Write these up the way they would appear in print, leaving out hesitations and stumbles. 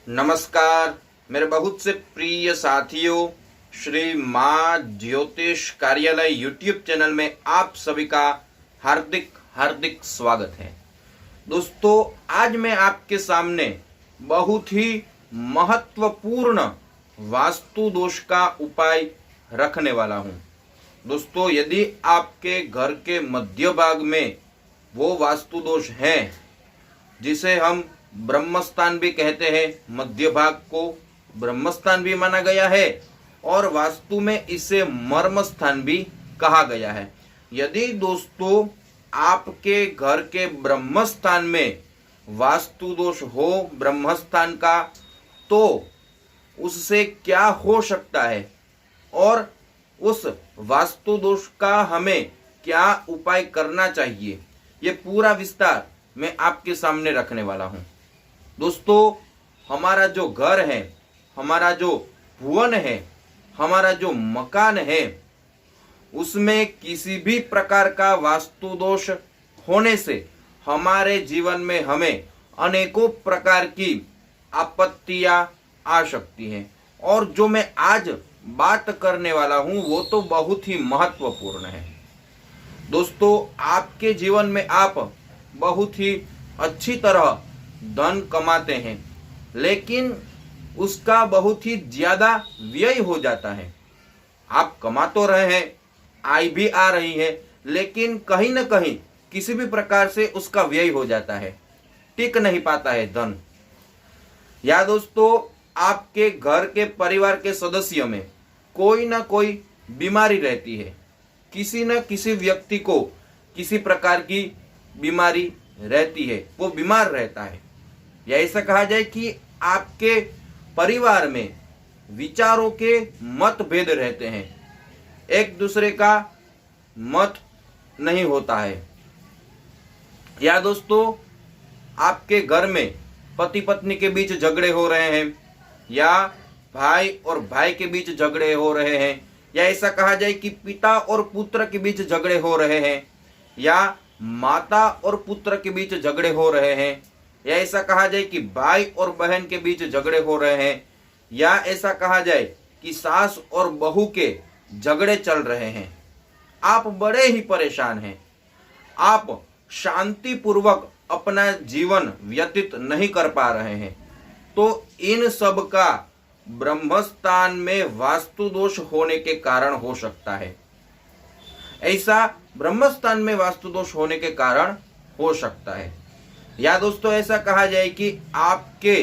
नमस्कार मेरे बहुत से प्रिय साथियों, श्री माँ ज्योतिष कार्यालय यूट्यूब चैनल में आप सभी का हार्दिक हार्दिक स्वागत है। दोस्तों, आज मैं आपके सामने बहुत ही महत्वपूर्ण वास्तु दोष का उपाय रखने वाला हूँ। दोस्तों, यदि आपके घर के मध्य भाग में वो वास्तु दोष है जिसे हम ब्रह्मस्थान भी कहते हैं, मध्य भाग को ब्रह्मस्थान भी माना गया है और वास्तु में इसे मर्म स्थान भी कहा गया है। यदि दोस्तों आपके घर के ब्रह्मस्थान में वास्तु दोष हो ब्रह्मस्थान का, तो उससे क्या हो सकता है और उस वास्तु दोष का हमें क्या उपाय करना चाहिए, ये पूरा विस्तार मैं आपके सामने रखने वाला हूं। दोस्तों, हमारा जो घर है, हमारा जो भवन है, हमारा जो मकान है, उसमें किसी भी प्रकार का वास्तु दोष होने से हमारे जीवन में हमें अनेकों प्रकार की आपत्तियां आ सकती हैं। और जो मैं आज बात करने वाला हूं वो तो बहुत ही महत्वपूर्ण है। दोस्तों, आपके जीवन में आप बहुत ही अच्छी तरह धन कमाते हैं, लेकिन उसका बहुत ही ज्यादा व्यय हो जाता है। आप कमा तो रहे हैं, आय भी आ रही है, लेकिन कहीं न कहीं किसी भी प्रकार से उसका व्यय हो जाता है, टिक नहीं पाता है धन। या दोस्तों, आपके घर के परिवार के सदस्यों में कोई ना कोई बीमारी रहती है, किसी न किसी व्यक्ति को किसी प्रकार की बीमारी रहती है, वो बीमार रहता है। या ऐसा कहा जाए कि आपके परिवार में विचारों के मतभेद रहते हैं, एक दूसरे का मत नहीं होता है। या दोस्तों, आपके घर में पति पत्नी के बीच झगड़े हो रहे हैं, या भाई और भाई के बीच झगड़े हो रहे हैं, या ऐसा कहा जाए कि पिता और पुत्र के बीच झगड़े हो रहे हैं, या माता और पुत्र के बीच झगड़े हो रहे हैं, या ऐसा कहा जाए कि भाई और बहन के बीच झगड़े हो रहे हैं, या ऐसा कहा जाए कि सास और बहू के झगड़े चल रहे हैं। आप बड़े ही परेशान हैं, आप शांति पूर्वक अपना जीवन व्यतीत नहीं कर पा रहे हैं, तो इन सब का ब्रह्मस्थान में वास्तु दोष होने के कारण हो सकता है। ऐसा ब्रह्मस्थान में वास्तु दोष होने के कारण हो सकता है। या दोस्तों, ऐसा कहा जाए कि आपके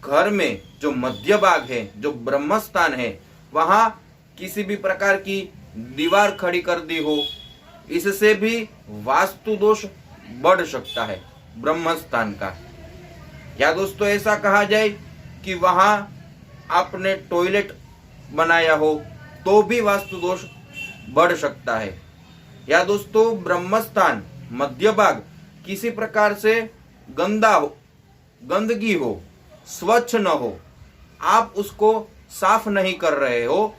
घर में जो मध्य भाग है, जो ब्रह्मस्थान है, वहां किसी भी प्रकार की दीवार खड़ी कर दी हो, इससे भी वास्तु दोष बढ़ सकता है ब्रह्मस्थान का। या दोस्तों, ऐसा कहा जाए कि वहां आपने टॉयलेट बनाया हो तो भी वास्तु दोष बढ़ सकता है। या दोस्तों, ब्रह्मस्थान मध्य भाग किसी प्रकार से गंदा हो, गंदगी हो, स्वच्छ न हो, आप उसको साफ नहीं कर रहे हो,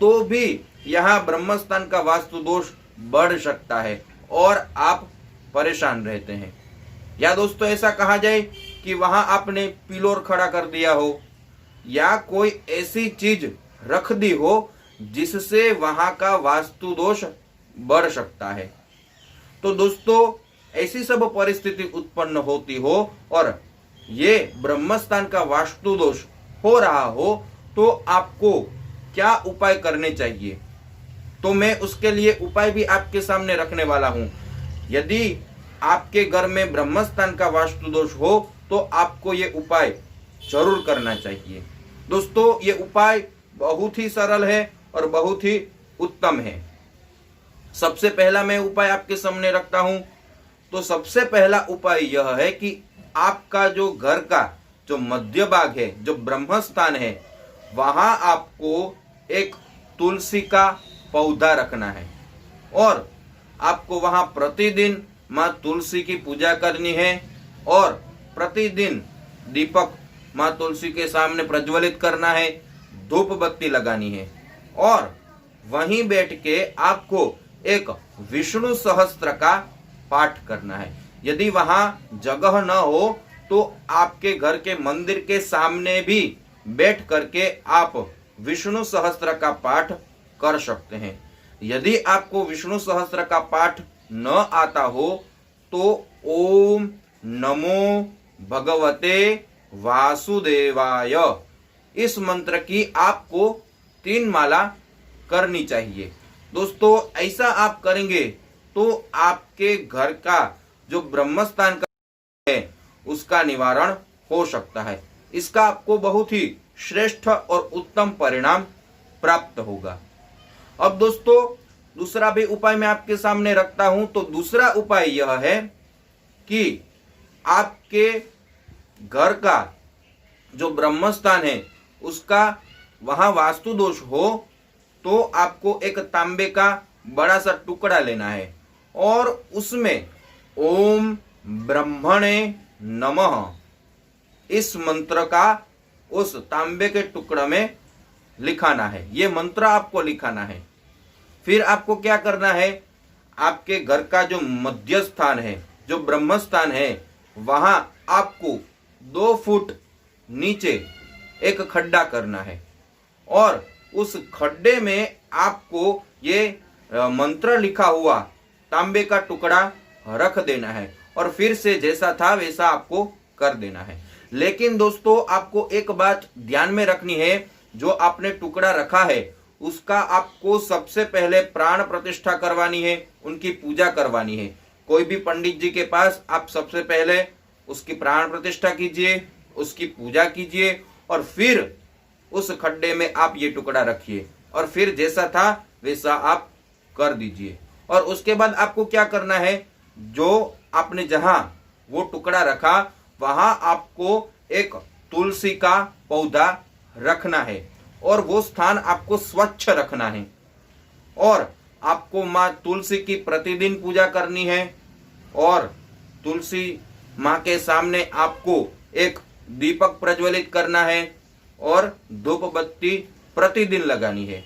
तो भी यहाँ ब्रह्मस्थान का वास्तु दोष बढ़ सकता है और आप परेशान रहते हैं। या दोस्तों, ऐसा कहा जाए कि वहां आपने पिलोर खड़ा कर दिया हो, या कोई ऐसी चीज रख दी हो जिससे वहां का वास्तु दोष बढ़ सकता है। तो दोस्तों, ऐसी सब परिस्थिति उत्पन्न होती हो और ये ब्रह्मस्थान का वास्तु दोष हो रहा हो, तो आपको क्या उपाय करने चाहिए, तो मैं उसके लिए उपाय भी आपके सामने रखने वाला हूं। यदि आपके घर में ब्रह्मस्थान का वास्तु दोष हो तो आपको ये उपाय जरूर करना चाहिए। दोस्तों, ये उपाय बहुत ही सरल है और बहुत ही उत्तम है। सबसे पहला मैं उपाय आपके सामने रखता हूं। तो सबसे पहला उपाय यह है कि आपका जो घर का जो मध्य भाग है, जो ब्रह्मस्थान है, वहां आपको एक तुलसी का पौधा रखना है और आपको वहां प्रतिदिन मां तुलसी की पूजा करनी है और प्रतिदिन दीपक मां तुलसी के सामने प्रज्वलित करना है, धूप बत्ती लगानी है और वहीं बैठ के आपको एक विष्णु सहस्त्र का पाठ करना है। यदि वहां जगह न हो तो आपके घर के मंदिर के सामने भी बैठ करके आप विष्णु सहस्त्र का पाठ कर सकते हैं। यदि आपको विष्णु सहस्त्र का पाठ न आता हो तो ओम नमो भगवते वासुदेवाय इस मंत्र की आपको 3 माला करनी चाहिए। दोस्तों ऐसा आप करेंगे तो आपके घर का जो ब्रह्मस्थान का है उसका निवारण हो सकता है। इसका आपको बहुत ही श्रेष्ठ और उत्तम परिणाम प्राप्त होगा। अब दोस्तों दूसरा भी उपाय मैं आपके सामने रखता हूं। तो दूसरा उपाय यह है कि आपके घर का जो ब्रह्मस्थान है उसका वहां वास्तु दोष हो तो आपको एक तांबे का बड़ा सा टुकड़ा लेना है और उसमें ओम ब्रह्मणे नमः इस मंत्र का उस तांबे के टुकड़े में लिखाना है। ये मंत्र आपको लिखाना है। फिर आपको क्या करना है, आपके घर का जो मध्य स्थान है, जो ब्रह्म स्थान है, वहां आपको 2 फुट नीचे एक खड्डा करना है और उस खड्डे में आपको ये मंत्र लिखा हुआ तांबे का टुकड़ा रख देना है और फिर से जैसा था वैसा आपको कर देना है। लेकिन दोस्तों आपको एक बात ध्यान में रखनी है, जो आपने टुकड़ा रखा है उसका आपको सबसे पहले प्राण प्रतिष्ठा करवानी है, उनकी पूजा करवानी है। कोई भी पंडित जी के पास आप सबसे पहले उसकी प्राण प्रतिष्ठा कीजिए, उसकी पूजा कीजिए और फिर उस खड्डे में आप ये टुकड़ा रखिए और फिर जैसा था वैसा आप कर दीजिए। और उसके बाद आपको क्या करना है, जो आपने जहां वो टुकड़ा रखा वहां आपको एक तुलसी का पौधा रखना है और वो स्थान आपको स्वच्छ रखना है और आपको माँ तुलसी की प्रतिदिन पूजा करनी है और तुलसी माँ के सामने आपको एक दीपक प्रज्वलित करना है और धूप बत्ती प्रतिदिन लगानी है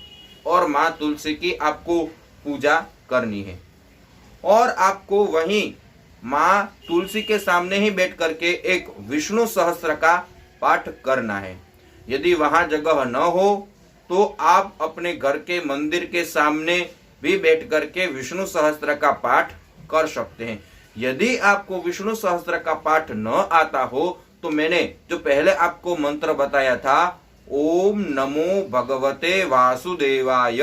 और माँ तुलसी की आपको पूजा करनी है। और आपको वहीं माँ तुलसी के सामने ही बैठ करके एक विष्णु सहस्त्र का पाठ करना है। यदि वहां जगह न हो तो आप अपने घर के मंदिर के सामने भी बैठ करके विष्णु सहस्त्र का पाठ कर सकते हैं। यदि आपको विष्णु सहस्त्र का पाठ न आता हो तो मैंने जो पहले आपको मंत्र बताया था ओम नमो भगवते वासुदेवाय,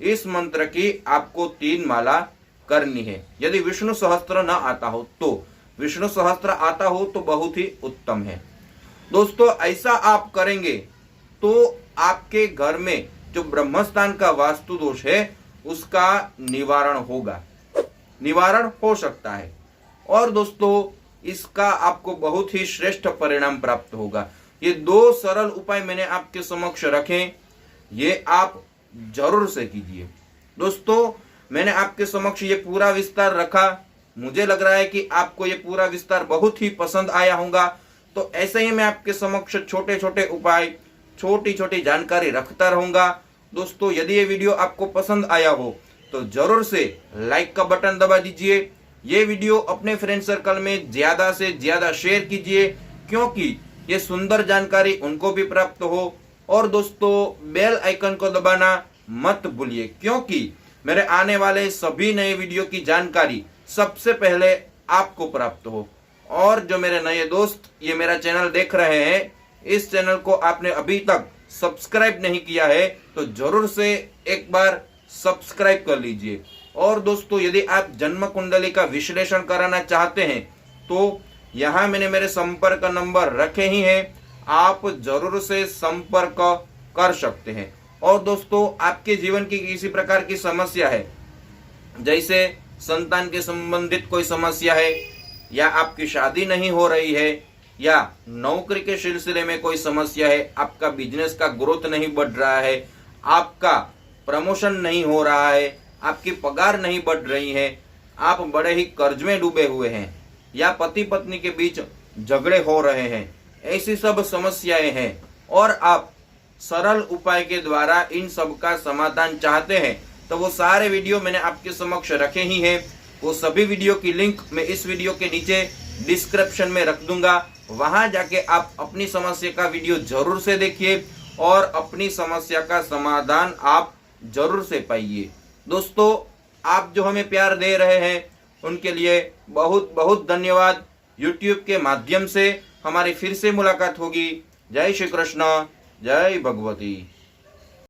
इस मंत्र की आपको 3 माला करनी है। यदि विष्णु सहस्त्र न आता हो तो, विष्णु सहस्त्र आता हो तो बहुत ही उत्तम है। दोस्तों ऐसा आप करेंगे तो आपके घर में जो ब्रह्मस्थान का वास्तु दोष है उसका निवारण होगा, निवारण हो सकता है। और दोस्तों इसका आपको बहुत ही श्रेष्ठ परिणाम प्राप्त होगा। ये 2 सरल उपाय मैंने आपके समक्ष रखे, ये आप जरूर से कीजिए। दोस्तों मैंने आपके समक्ष ये पूरा विस्तार रखा, मुझे लग रहा है कि आपको ये पूरा विस्तार बहुत ही पसंद आया होगा। तो ऐसे ही मैं आपके समक्ष छोटे छोटे उपाय, छोटी छोटी जानकारी रखता रहूंगा। दोस्तों यदि ये वीडियो आपको पसंद आया हो तो जरूर से लाइक का बटन दबा दीजिए। ये वीडियो अपने फ्रेंड सर्कल में ज्यादा से ज्यादा शेयर कीजिए क्योंकि ये सुंदर जानकारी उनको भी प्राप्त हो। और दोस्तों बेल आइकन को दबाना मत भूलिए क्योंकि मेरे आने वाले सभी नए वीडियो की जानकारी सबसे पहले आपको प्राप्त हो। और जो मेरे नए दोस्त ये मेरा चैनल देख रहे हैं, इस चैनल को आपने अभी तक सब्सक्राइब नहीं किया है तो जरूर से एक बार सब्सक्राइब कर लीजिए। और दोस्तों यदि आप जन्म कुंडली का विश्लेषण कराना चाहते हैं तो यहाँ मैंने मेरे संपर्क नंबर रखे ही हैं, आप जरूर से संपर्क कर सकते हैं। और दोस्तों आपके जीवन की किसी प्रकार की समस्या है, जैसे संतान के संबंधित कोई समस्या है या आपकी शादी नहीं हो रही है या नौकरी के सिलसिले में कोई समस्या है, आपका बिजनेस का ग्रोथ नहीं बढ़ रहा है, आपका प्रमोशन नहीं हो रहा है, आपकी पगार नहीं बढ़ रही है, आप बड़े ही कर्ज में डूबे हुए हैं या पति पत्नी के बीच झगड़े हो रहे हैं, ऐसी सब समस्याएं हैं और आप सरल उपाय के द्वारा इन सब का समाधान चाहते हैं तो वो सारे वीडियो मैंने आपके समक्ष रखे ही हैं। वो सभी वीडियो की लिंक मैं इस वीडियो के नीचे डिस्क्रिप्शन में रख दूंगा, वहां जाके आप अपनी समस्या का वीडियो जरूर से देखिए और अपनी समस्या का समाधान आप जरूर से पाइए। दोस्तों, आप जो हमें प्यार दे रहे हैं उनके लिए बहुत बहुत धन्यवाद। YouTube के माध्यम से हमारी फिर से मुलाकात होगी। जय श्री कृष्ण, जय भगवती।